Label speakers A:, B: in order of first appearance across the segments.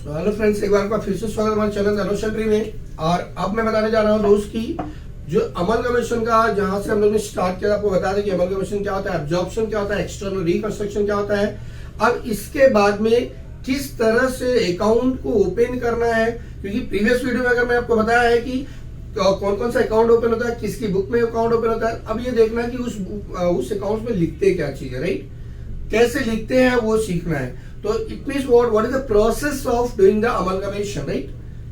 A: Hello friends, एक बार का फिर से स्वागत हमारे चैनल एनोसेंट्री में। और अब मैं बताने जा रहा हूँ दोस्त की जो अमलगमेशन का, जहां से हम लोग ने स्टार्ट किया, आपको बता दें कि अमलगमेशन क्या होता है, एब्जॉर्प्शन क्या होता है, एक्सटर्नल रिकंस्ट्रक्शन क्या होता है। अब इसके बाद में किस तरह से अकाउंट को ओपन करना है, क्योंकि प्रीवियस वीडियो में अगर मैं आपको बताया है कि कौन कौन सा अकाउंट ओपन होता है, किसकी बुक में अकाउंट ओपन होता है। अब ये देखना कि उस अकाउंट में लिखते क्या चीज है, राइट, कैसे लिखते हैं वो सीखना है। तो it means what is the process of doing the amalgamation, right.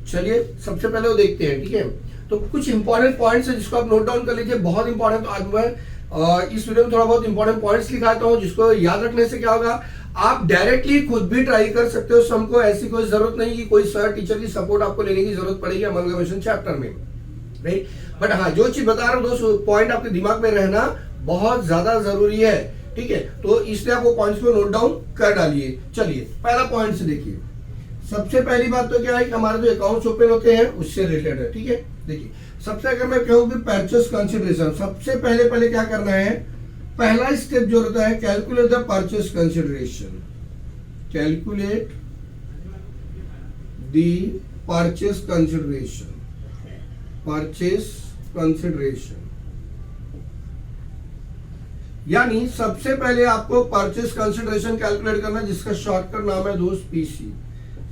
A: चलिए सबसे पहले वो देखते हैं, ठीक है। तो कुछ इंपॉर्टेंट पॉइंट्स है जिसको आप नोट डाउन कर लीजिए, बहुत इंपॉर्टेंट। आज मैं इस वीडियो में थोड़ा बहुत इंपॉर्टेंट पॉइंट्स लिखाता हूँ, जिसको याद रखने से क्या होगा, आप डायरेक्टली खुद भी ट्राई कर सकते हो सम को। ऐसी कोई जरूरत नहीं कि कोई सर टीचर की सपोर्ट आपको लेने की जरूरत पड़ेगी अमलगमेशन चैप्टर में, राइट। बट हाँ, जो चीज बता रहा हूँ दोस्तों, पॉइंट आपके दिमाग में रहना बहुत ज्यादा जरूरी है, ठीक है। तो इसलिए आप वो पॉइंट्स को नोट डाउन कर डालिए। चलिए पहला पॉइंट से देखिए। सबसे पहली बात तो क्या है कि हमारे जो अकाउंट्स ओपन होते हैं उससे रिलेटेड है, ठीक है। देखिए सबसे अगर मैं कहूँ कि परचेस कंसिडरेशन, सबसे पहले क्या करना है, पहला स्टेप जो होता है, calculate the purchase consideration. Calculate the purchase consideration, purchase consideration. यानी सबसे पहले आपको परचेस कंसिडरेशन कैलकुलेट करना, जिसका शॉर्टकट नाम है दोस्त पीसी।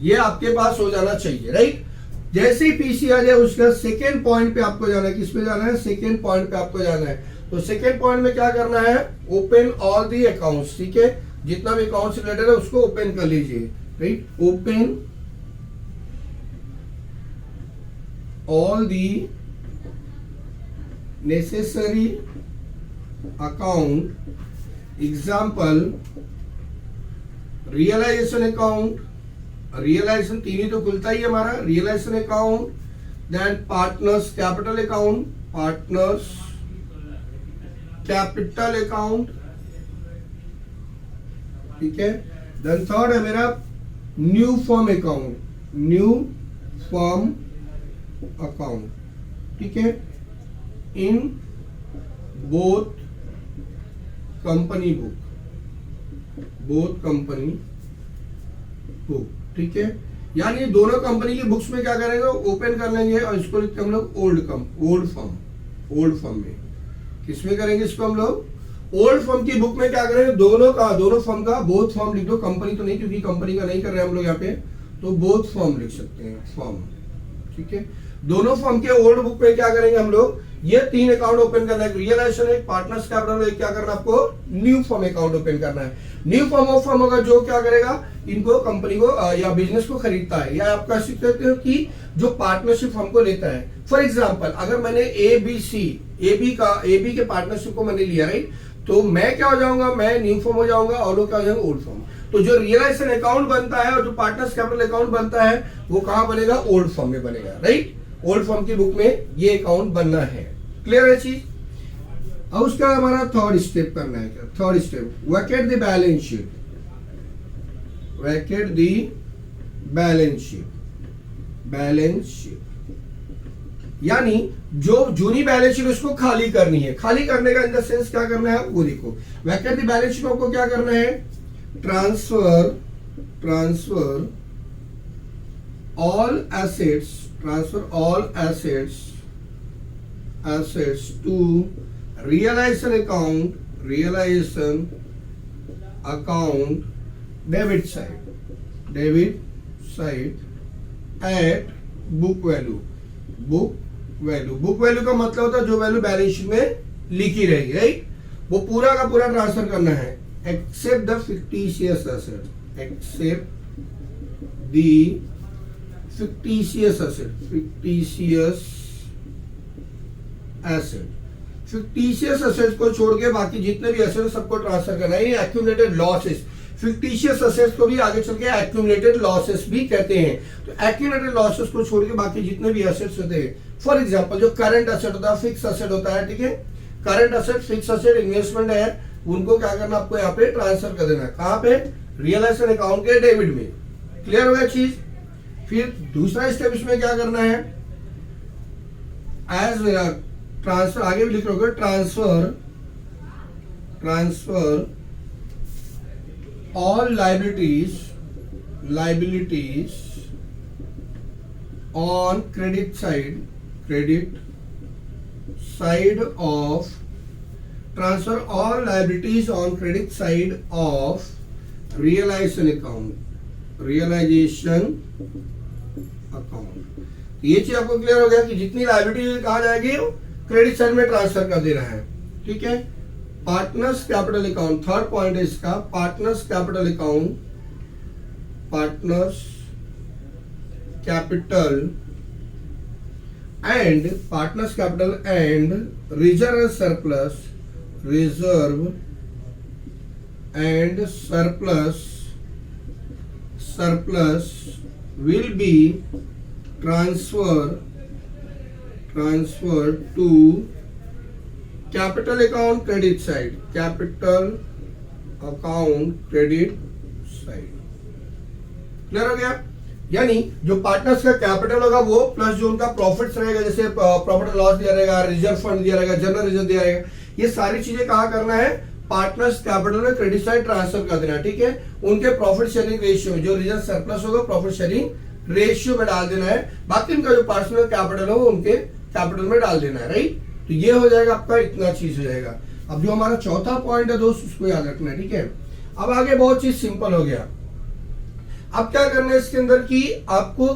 A: ये आपके पास हो जाना चाहिए, राइट। जैसे ही पीसी आ जाए उसका सेकेंड पॉइंट पे आपको जाना है। किस पे जाना है? सेकेंड पॉइंट पे आपको जाना है। तो सेकेंड पॉइंट में क्या करना है, ओपन ऑल दी अकाउंट्स, ठीक है। जितना भी अकाउंट रिलेटेड है उसको ओपन कर लीजिए, right. Open all the necessary account, example realization account, realization तीन ही तो खुलता ही है हमारा, realization account, then partners capital account, partners capital account, ठीक है। देन थर्ड है मेरा new form account, new form account, ठीक है, in both company book, both company book, ठीक है। यानी दोनों कंपनी की बुक्स में क्या करेंगे, ओपन कर लेंगे और इसको लिखते हम लोग ओल्ड फर्म, ओल्ड फर्म में। किसमें करेंगे इसको हम लोग? ओल्ड फर्म की बुक में क्या करेंगे, दोनों फर्म का बोथ फर्म लिख दो। कंपनी तो नहीं, क्योंकि कंपनी का नहीं कर रहे हम लोग यहाँ पे, तो बोथ फर्म लिख सकते हैं, फर्म, ठीक है। दोनों फर्म के ओल्ड बुक में क्या करेंगे हम लोग, ये तीन अकाउंट ओपन करना है, रियलाइजेशन है, पार्टनर्स कैपिटल है, क्या करना है आपको, न्यू फर्म अकाउंट ओपन करना है। न्यू फर्म ऑफ फर्म होगा जो क्या करेगा, इनको कंपनी को या बिजनेस को खरीदता है, या आप कह सकते हो कि जो पार्टनरशिप फर्म को लेता है। फॉर एग्जांपल अगर मैंने एबी के पार्टनरशिप को मैंने लिया, राइट, तो मैं क्या हो जाऊंगा, मैं न्यू फर्म हो जाऊंगा और लोग क्या हो जाएंगे, ओल्ड फर्म। तो जो रियलाइजेशन अकाउंट बनता है और जो पार्टनर्स कैपिटल अकाउंट बनता है वो कहां बनेगा, ओल्ड फर्म में बनेगा, राइट। ओल्ड फर्म की बुक में ये अकाउंट बनना है। क्लियर है चीज? अब उसका हमारा थर्ड स्टेप करना है। क्या third step? Venkat the balance sheet, Venkat the balance sheet. यानी जो जूनी बैलेंस शीट उसको खाली करनी है। खाली करने का इन द सेंस क्या करना है वो देखो। वैकेट द बैलेंस शीट आपको क्या करना है, transfer all assets to realization account debit side at book value का मतलब होता है जो वैल्यू बैलेंस शीट में लिखी रहेगी, राइट, वो पूरा का पूरा ट्रांसफर करना है, एक्सेप्ट द फिक्टिशियस एसेट्स को छोड़ के बाकी जितने भी एसेट्स सबको ट्रांसफर करना है। एक्यूमुलेटेड लॉसेस, फिक्टिशियस एसेट्स को भी आगे चल के एक्यूमुलेटेड लॉसेस भी कहते हैं। तो एक्यूमुलेटेड लॉसेस को छोड़ के बाकी जितने भी एसेट्स होते हैं, फॉर एग्जांपल जो करंट एसेट होता है, फिक्स एसेट होता है, ठीक है। Current asset, fix asset, investment है, उनको क्या करना आपको यहाँ पे ट्रांसफर कर देना है। कहां पे? रियलाइजेशन अकाउंट के डेबिट में। क्लियर हो गया चीज? फिर दूसरा स्टेप इसमें क्या करना है, एज ट्रांसफर, आगे भी लिख रहे हो, transfer all liabilities on credit side of transfer all liabilities on credit side of realization account। ये चीज आपको क्लियर हो गया कि जितनी लायबिलिटी कहा जाएगी क्रेडिट साइड में ट्रांसफर कर देना है। ठीक है, partners capital account, third point है इसका, partners capital account, partners capital and reserve and surplus will be transferred to capital account credit side, clear हो गया। यानी जो पार्टनर्स का कैपिटल होगा वो प्लस जो उनका प्रॉफिट्स रहेगा, जैसे प्रॉफिट लॉस दिया रहेगा, रिजर्व फंड दिया रहेगा, जनरल रिजर्व दिया रहेगा, ये सारी चीजें कहाँ करना है, पार्टनर्स कैपिटल में क्रेडिट साइड ट्रांसफर कर देना। ठीक है, उनके प्रॉफिट शेयरिंग रेशियो जो रिजर्व सरप्लस होगा प्रॉफिट शेयरिंग रेशियो में डाल देना है, बाकी उनका जो पर्सनल कैपिटल हो उनके कैपिटल में डाल देना है। राइट, तो ये हो जाएगा आपका, इतना चीज हो जाएगा। अब जो हमारा चौथा पॉइंट है दोस्त उसको याद रखना है। ठीक है, अब आगे बहुत चीज सिंपल हो गया। अब क्या करना है इसके अंदर की आपको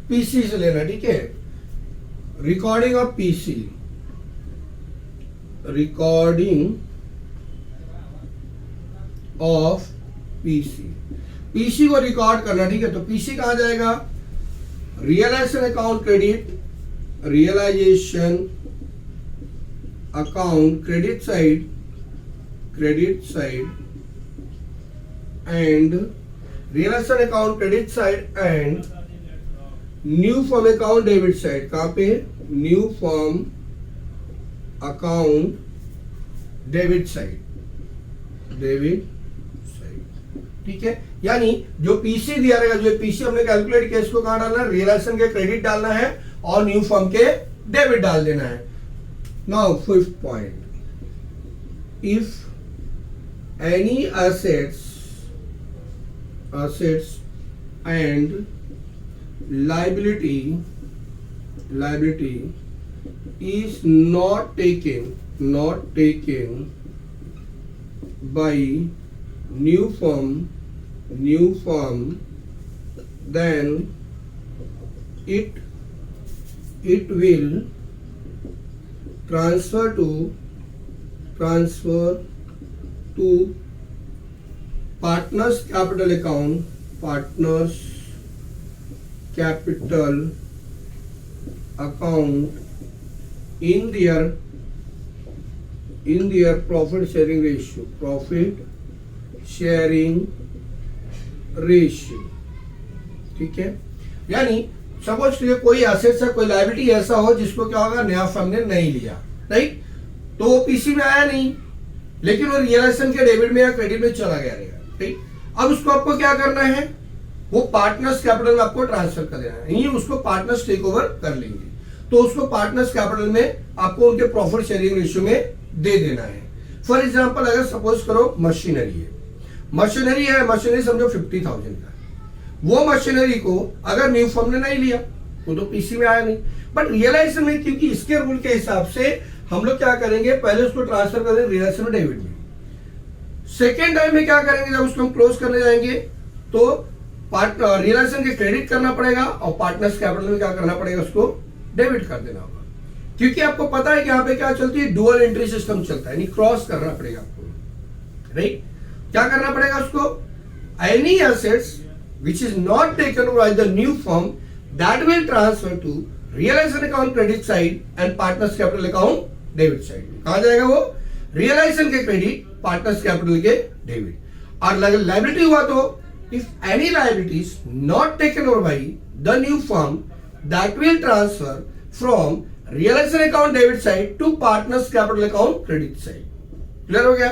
A: पीसी से लेना। ठीक है, रिकॉर्डिंग ऑफ पीसी, पीसी को रिकॉर्ड करना। ठीक है, तो पीसी कहां जाएगा, realization account credit side and realization account credit side and new form account debit side. कहां पे, new form account debit side. ठीक है, यानी जो पीसी दिया रहेगा, जो पीसी हमने कैलकुलेट किया, इसको कहां डालना है, रियलाइजेशन के क्रेडिट डालना है और न्यू फॉर्म के डेबिट डाल देना है। Now fifth point, if any assets and liability is not taken by new firm, then it will transfer to partners capital account in their profit sharing ratio। ठीक है, यानी सपोज कीजिए कोई assets है, कोई लायबिलिटी ऐसा हो जिसको क्या होगा, नया फर्म ने नहीं लिया। राइट, तो वो पीसी में आया नहीं, लेकिन वो रियलाइजेशन के डेबिट में या क्रेडिट में चला गया रहेगा। ठीक, अब उसको आपको क्या करना है, वो पार्टनर्स कैपिटल में आपको ट्रांसफर कर देना है, ये उसको पार्टनर्स टेक ओवर कर लेंगे, तो उसको पार्टनर्स कैपिटल में आपको उनके प्रॉफिट शेयरिंग रेशियो में दे देना है। फॉर एग्जांपल, अगर सपोज करो मशीनरी है, मशीनरी समझो 50,000 का, वो मशीनरी को अगर न्यू फर्म ने नहीं लिया, वो तो पीसी में आया नहीं, बट रियलाइजेशन में, क्योंकि इसके रूल के हिसाब से हम लोग क्या करेंगे, पहले उसको ट्रांसफर कर देंगे रियलाइजेशन में डेबिट में, सेकेंड टाइम में क्या करेंगे, जब उसको हम क्लोज करने जाएंगे तो रियलाइजेशन के क्रेडिट करना पड़ेगा और पार्टनर्स कैपिटल में क्या करना पड़ेगा, उसको डेबिट कर देना होगा। क्योंकि आपको पता है कि यहाँ पे क्या चलती है, डुअल एंट्री सिस्टम चलता है, यानी क्रॉस करना पड़ेगा आपको। राइट, क्या करना पड़ेगा उसको, any assets which is not taken by the new firm that will transfer to realization account credit side and partners capital account debit side। कहां जाएगा वो, रियलाइजेशन के क्रेडिट, पार्टनर्स कैपिटल के डेबिट। और लायबिलिटी हुआ तो if any liabilities not taken over by the new firm that will transfer from realization account debit side to partners capital account credit side। Clear हो गया।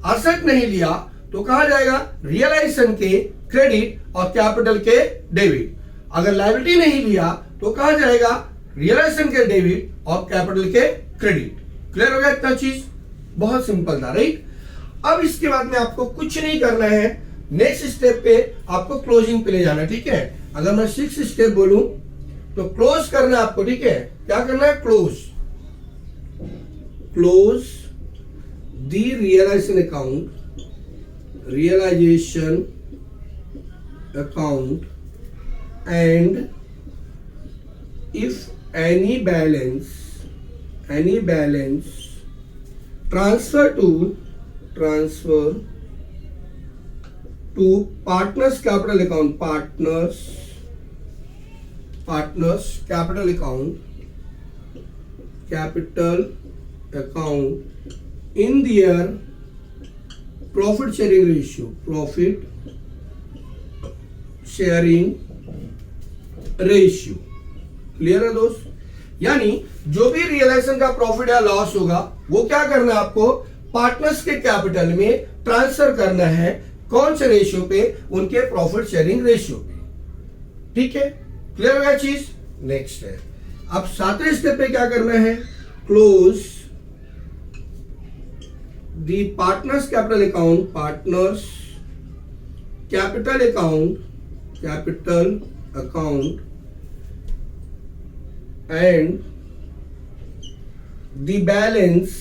A: Asset नहीं लिया तो कहा जाएगा, रियलाइजेशन के क्रेडिट और कैपिटल के डेबिट। अगर लायबिलिटी नहीं लिया तो कहा जाएगा, रियलाइजेशन के डेबिट और कैपिटल के क्रेडिट। क्लियर हो गया, इतना चीज बहुत सिंपल था। राइट, अब इसके बाद में आपको कुछ नहीं करना है, नेक्स्ट स्टेप पे आपको क्लोजिंग पे ले जाना। ठीक है, अगर मैं 6 स्टेप बोलूं तो क्लोज करना है आपको, ठीक है। क्या करना है? Close the realization account and if any balance transfer to partners capital account capital account in their profit sharing ratio। Clear है दोस्त? यानी जो भी रियलाइजेशन का प्रॉफिट या लॉस होगा वो क्या करना है आपको? पार्टनर्स के कैपिटल में ट्रांसफर करना है। कौन से रेशियो पे? उनके प्रॉफिट शेयरिंग रेशियो पे। ठीक है, क्लियर हो गया चीज? नेक्स्ट है, अब 7वें स्टेप पे क्या करना है? Close the partners capital account and the balance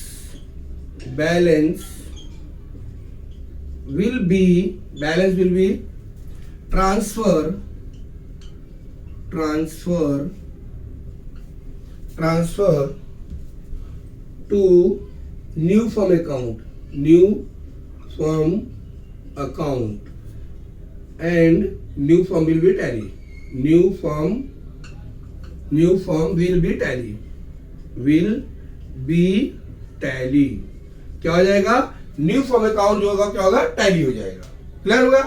A: will be transfer to new firm account and new firm will be tally। New firm will be tally। क्या हो जाएगा? न्यू फॉर्म अकाउंट जो होगा क्या होगा? टैली हो जाएगा। क्लियर होगा?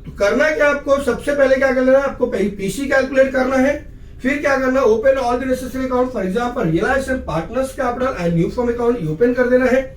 A: तो करना क्या आपको? सबसे पहले क्या करना है आपको? पीसी कैलकुलेट करना है। फिर क्या करना? Open all the necessary account, for example realization, partners capital and new form account ओपन कर देना है।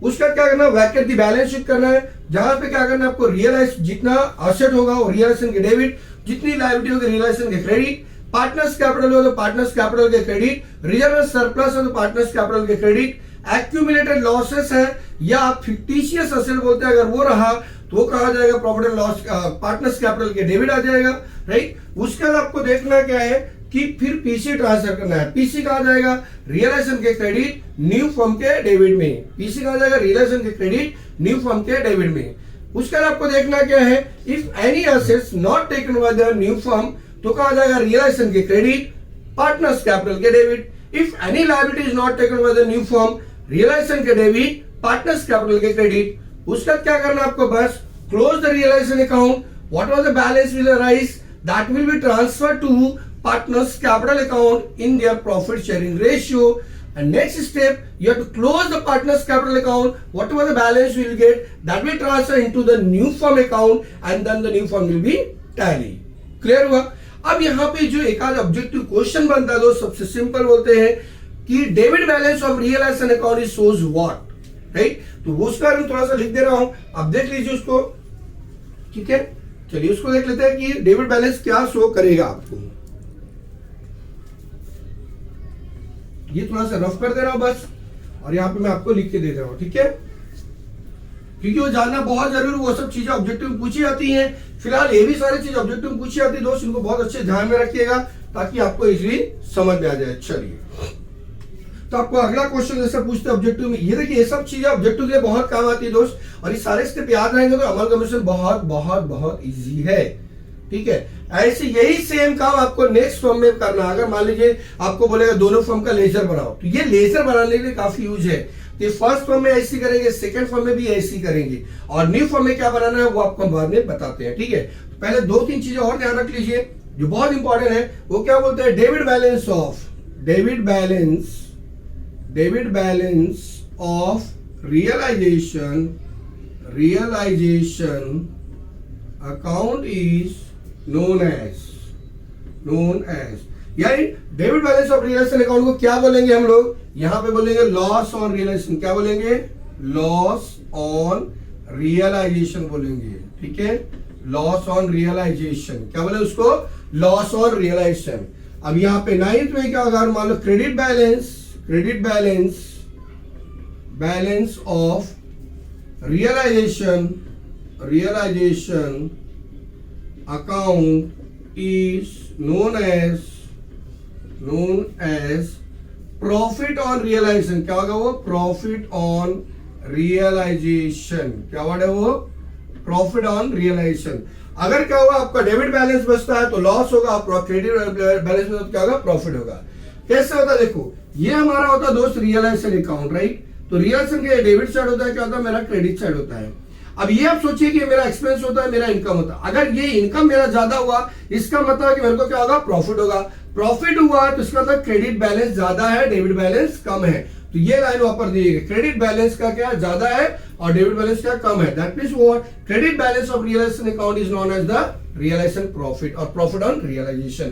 A: उसका क्या करना? वैकेट दी बैलेंस शीट करना है, जहां पे क्या करना है आपको? रियलाइज जितना असेट होगा वो रियलाइजेशन के डेबिट, जितनी लायबिलिटी होगी रियलाइजेशन के क्रेडिट। पार्टनर्स कैपिटल हो तो पार्टनर्स कैपिटल के क्रेडिट, रिजर्व सरप्लस हो तो पार्टनर्स कैपिटल के क्रेडिट, एक्यूमुलेटेड लॉसेस है या फिक्टिशियस असेट बोलते हैं, अगर वो रहा तो वो कहा जाएगा profit and loss partners capital के डेबिट आ जाएगा, राइट। उसके बाद आपको देखना क्या है कि फिर पीसी ट्रांसफर करना है। पीसी कहा जाएगा रियलाइजेशन के क्रेडिट न्यू फर्म के डेबिट में, पीसी कहा जाएगा रियलाइजेशन के क्रेडिट न्यू फर्म के डेबिट में। उसके बाद आपको देखना क्या है? If any assets not taken by the new firm तो कहा जाएगा रियलाइजेशन के क्रेडिट पार्टनर्स कैपिटल के debit. If any liability is not taken by the new firm, realization के डेबिट पार्टनर्स कैपिटल के क्रेडिट। उसका क्या करना आपको? बस close the realization account, what was the balance will arise, that will be transferred to partners capital account in their profit sharing ratio, and next step you have to close the partners capital account, whatever the balance you will get that will transfer into the new firm account and then the new firm will be tally। Clear हुआ? अब यहाँ पे जो एक आध objective question बनता है दोस्त, सबसे सिंपल बोलते हैं कि debit balance of realisation account is shows what, right. तो उसका मैं थोड़ा सा लिख दे रहा हूं, अब देख लीजिए उसको, ठीक है। चलिए उसको देख लेते हैं कि डेबिट बैलेंस क्या शो करेगा आपको। ये थोड़ा सा रफ कर दे रहा हूं बस, और यहाँ पे मैं आपको लिख के दे रहा हूं, ठीक है, क्योंकि वो जानना बहुत जरूरी, वो सब चीजें ऑब्जेक्टिव में पूछी जाती हैं। फिलहाल ये भी सारी चीज ऑब्जेक्टिव में पूछी जाती है दोस्त, इनको बहुत अच्छे ध्यान में रखिएगा ताकि आपको इजीली समझ में आ जाए। चलिए, तो आपको अगला क्वेश्चन जैसा पूछते हैं ऑब्जेक्टिव में, ये देखिए ये सब चीजें ऑब्जेक्टिव के लिए बहुत काम आती है दोस्त, और ये सारे स्टेप याद रहेंगे तो अमल कमीशन बहुत बहुत बहुत इजी है, ठीक है। ऐसे यही सेम काम आपको नेक्स्ट फॉर्म में करना। अगर मान लीजिए आपको बोलेगा दोनों फॉर्म का लेजर बनाओ, तो ये लेजर बनाने के लिए काफी यूज है। तो फर्स्ट फॉर्म में ऐसी करेंगे, सेकंड फॉर्म में भी ऐसी करेंगे, और न्यू फॉर्म में क्या बनाना है वो आपको बाद में बताते हैं, ठीक है। तो पहले 2-3 चीजें और ध्यान रख लीजिए जो बहुत इंपॉर्टेंट है। वो क्या बोलते हैं? Debit balance of realisation account is known as, यानी debit balance of realisation account को क्या बोलेंगे हम लोग? यहां पे बोलेंगे लॉस ऑन रियलाइजेशन। क्या बोलेंगे? लॉस ऑन रियलाइजेशन बोलेंगे, ठीक है। लॉस ऑन रियलाइजेशन क्या बोले उसको? Loss on realisation. अब यहां पे 9th में क्या होगा? मान लो credit balance of realisation account is known as known as profit on realisation. क्या होगा वो? Profit on realisation. क्या वर्ड है वो? Profit on realisation. अगर क्या होगा, आपका डेबिट बैलेंस बचता है तो लॉस होगा, आपका क्रेडिट बैलेंस बचता है तो क्या होगा? प्रॉफिट होगा। कैसे होता है? देखो, ये हमारा होता है दोस्त रियलाइजेशन अकाउंट, राइट? तो रियलाइजेशन के डेबिट साइड होता है, क्या होता है? मेरा क्रेडिट साइड होता है। अब ये आप सोचिए कि मेरा एक्सपेंस होता है, मेरा इनकम होता है। अगर ये इनकम मेरा ज्यादा हुआ, इसका मतलब है कि मेरे को क्या होगा? प्रॉफिट होगा। प्रॉफिट हुआ तो इसका मतलब क्रेडिट बैलेंस ज्यादा है, डेबिट बैलेंस कम है। तो ये लाइन वहां पर दी गई, क्रेडिट बैलेंस का क्या ज्यादा है और डेबिट बैलेंस क्या कम है। That means what? Credit balance of realisation account is known as the realisation profit और profit on realisation.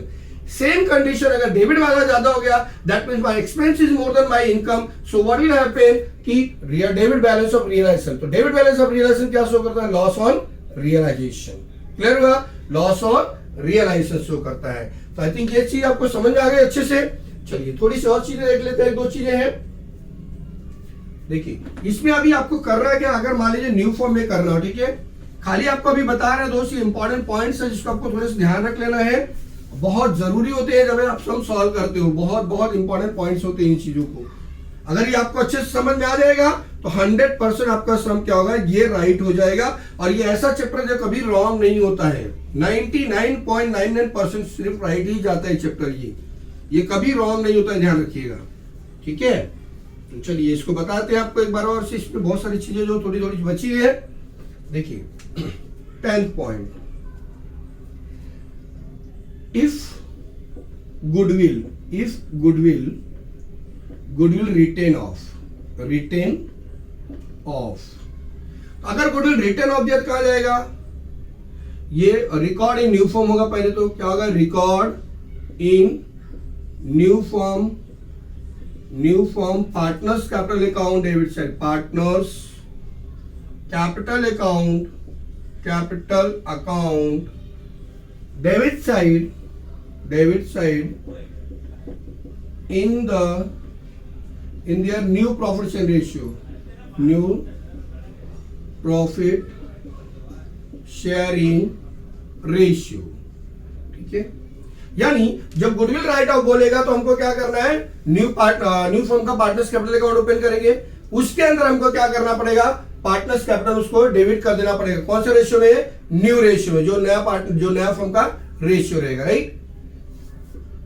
A: Same condition, अगर डेबिट वाला ज्यादा हो गया, that means my expense is more than my income, so what will happen कि debit balance of realisation. तो debit balance of realisation क्या show करता है? Loss on realisation. क्लियर हुआ? लॉस ऑन रियलाइजेशन शो करता है। तो आई थिंक ये चीज आपको समझ में आ गई अच्छे से। चलिए थोड़ी सी और चीजें देख लेते हैं, 2 चीजें हैं। देखिए, इसमें अभी आपको करना है क्या? अगर मान लीजिए न्यू फॉर्म में करना हो, ठीक है, खाली आपको अभी बता रहे हैं दोस्त इंपॉर्टेंट पॉइंट्स है जिसको आपको थोड़े से ध्यान रख लेना है। बहुत जरूरी होते हैं जब आप सम सॉल्व करते हो, बहुत बहुत इंपॉर्टेंट पॉइंट्स होते हैं इन चीजों को। अगर ये आपको अच्छे से समझ में आ जाएगा तो 100% आपका सम क्या होगा? ये राइट हो जाएगा। और ये ऐसा चैप्टर जो कभी रॉन्ग नहीं होता है, 99.99% सिर्फ राइट ही जाता है चैप्टर। ये कभी रॉन्ग नहीं होता है, ध्यान रखिएगा, ठीक है। तो चलिए इसको बताते हैं आपको एक बार और से। इसमें बहुत सारी चीजें जो थोड़ी थोड़ी बची है। देखिए 10th point, if goodwill written off, अगर गुडविल रिटेन ऑफ दिया तो कहा जाएगा? ये रिकॉर्ड इन न्यू फॉर्म होगा। पहले तो क्या होगा? Record in new form partners capital account debit side, partners capital account debit side in their new profit sharing ratio, new profit sharing ratio, ठीक है। यानी जब गुडविल राइट ऑफ बोलेगा तो हमको क्या करना है? न्यू फर्म का पार्टनर्स कैपिटल अकाउंट ओपन करेंगे, उसके अंदर हमको क्या करना पड़ेगा? पार्टनर्स कैपिटल उसको डेबिट कर देना पड़ेगा। कौन से रेशियो में? न्यू रेशियो में, जो नया फर्म का रेशियो रहेगा, right.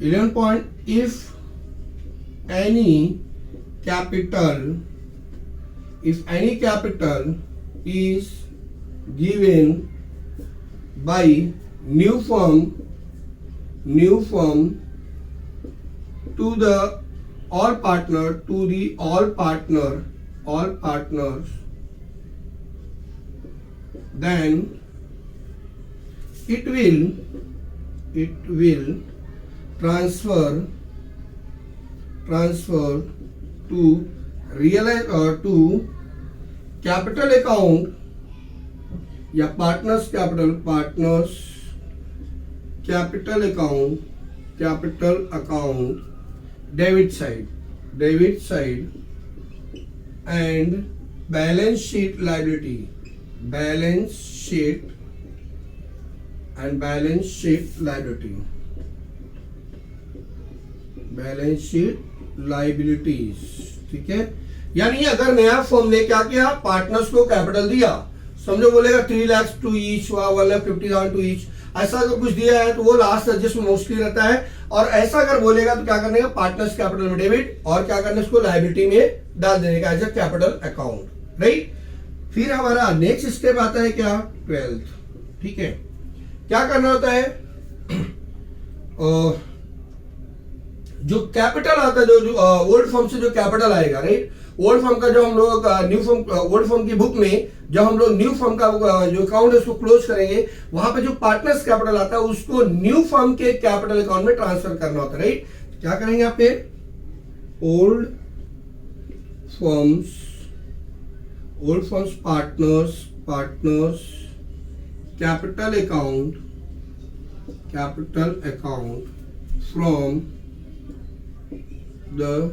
A: 11 point, if any capital is given by new firm to the all partners, then it will transfer to to capital account या partners capital account debit side and balance sheet liability liabilities, ठीक है। यानी अगर नया firm ने क्या किया? Partners को कैपिटल दिया, समझो बोलेगा 3 lakh to each, 1,50,000 to each, ऐसा अगर कुछ दिया है तो वो लास्ट एडजस्ट में मोस्टली रहता है। और ऐसा अगर बोलेगा तो क्या करने का? पार्टनर्स कैपिटल में डेबिट, और क्या करना है? उसको लाइबिलिटी में डाल देने का as a capital account, right. फिर हमारा नेक्स्ट स्टेप आता है क्या? 12th, ठीक है। क्या करना होता है? जो कैपिटल आता है, जो ओल्ड फर्म से जो कैपिटल आएगा, राइट, ओल्ड फर्म का जो हम लोग न्यू फर्म, ओल्ड फर्म की बुक में जब हम लोग न्यू फर्म का जो अकाउंट है उसको क्लोज करेंगे, वहां पे जो पार्टनर्स कैपिटल आता है उसको न्यू फर्म के कैपिटल अकाउंट में ट्रांसफर करना होता है, राइट। क्या करेंगे यहाँ पे? Old firms partners capital account from the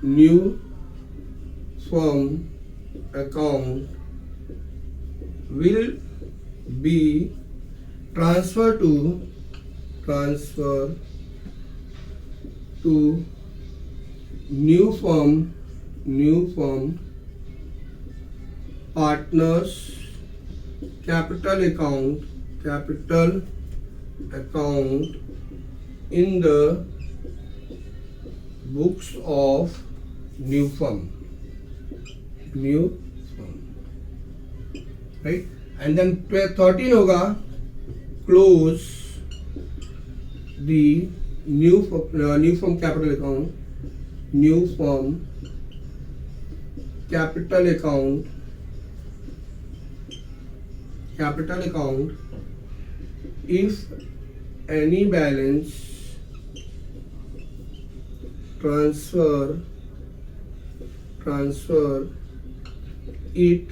A: new firm account will be transferred to new firm partners capital account in the books of new firm, right? And then 13 होगा close the new firm capital account if any balance transfer it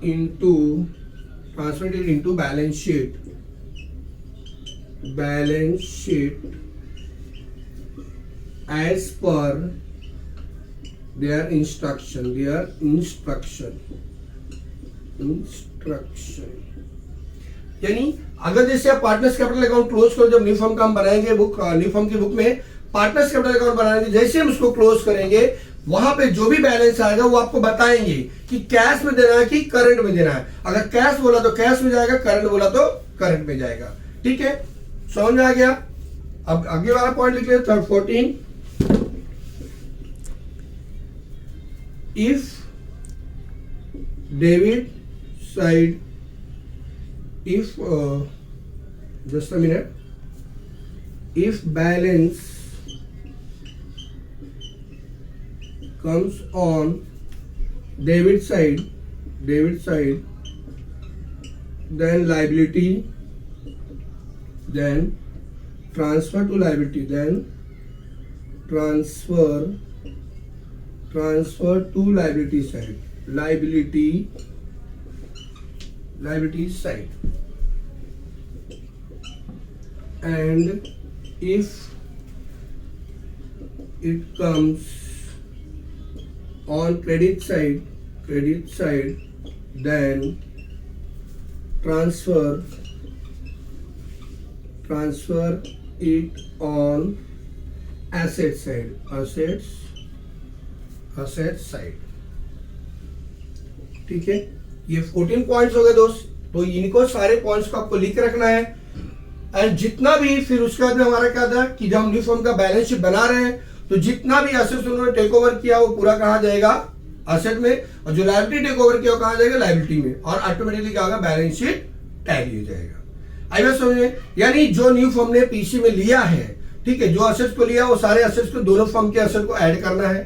A: into balance sheet as per their instruction. यानी अगर जैसे आप partners capital account close करो, जब new firm का हम बनाएंगे न्यू फर्म की बुक में पार्टनर्स कैपिटल अकाउंट बनाएंगे, जैसे हम उसको क्लोज करेंगे वहां पे जो भी बैलेंस आएगा वो आपको बताएंगे कि कैश में देना है कि करंट में देना है। अगर कैश बोला तो कैश में जाएगा, करंट बोला तो करंट में जाएगा। ठीक है, समझ में आ गया। अब आगे वाला पॉइंट लिख लेते हैं 14। If debit side just a minute, if balance comes on debit side then liability, then transfer to liability, then transfer to liability side, and if it comes on credit side then transfer it on asset side. ठीक है, ये 14 points हो गए दोस्त। तो इनको सारे points को आपको लिख रखना है। एंड जितना भी फिर उसके बाद में हमारा क्या था कि जब हम न्यू फर्म का बैलेंस शीट बना रहे हैं तो जितना भी एसेट्स उन्होंने टेक ओवर किया वो पूरा कहाँ जाएगा, एसेट में, और जो लायबिलिटी टेक ओवर किया वो कहाँ जाएगा, लायबिलिटी में, और ऑटोमेटिकली क्या होगा, बैलेंस शीट टैली हो जाएगा। आई बात समझ में? यानी जो न्यू फर्म ने पीसी में लिया है, ठीक है, जो एसेट्स को लिया वो सारे एसेट्स को दोनों फर्म के एसेट को ऐड करना है।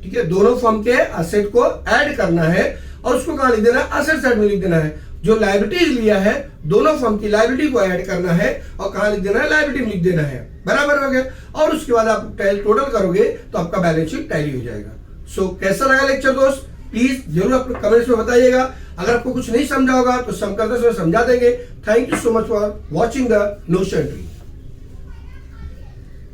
A: ठीक है, दोनों फर्म के एसेट को ऐड करना है और उसको कहाँ लिख देना है, एसेट साइड में लिख देना है। जो लायबिलिटीज लिया है दोनों फर्म की लायबिलिटी को ऐड करना है और कहाँ लिख देना है, लायबिलिटी में लिख देना है। बराबर हो गया। और उसके बाद आप टोटल करोगे तो आपका बैलेंस शीट टैली हो जाएगा। सो कैसा लगा लेक्चर दोस्त, प्लीज जरूर अपने कमेंट्स में बताइएगा। अगर आपको कुछ नहीं समझा होगा तो सम करते समय समझा देंगे। Thank you so much for watching the notion tree.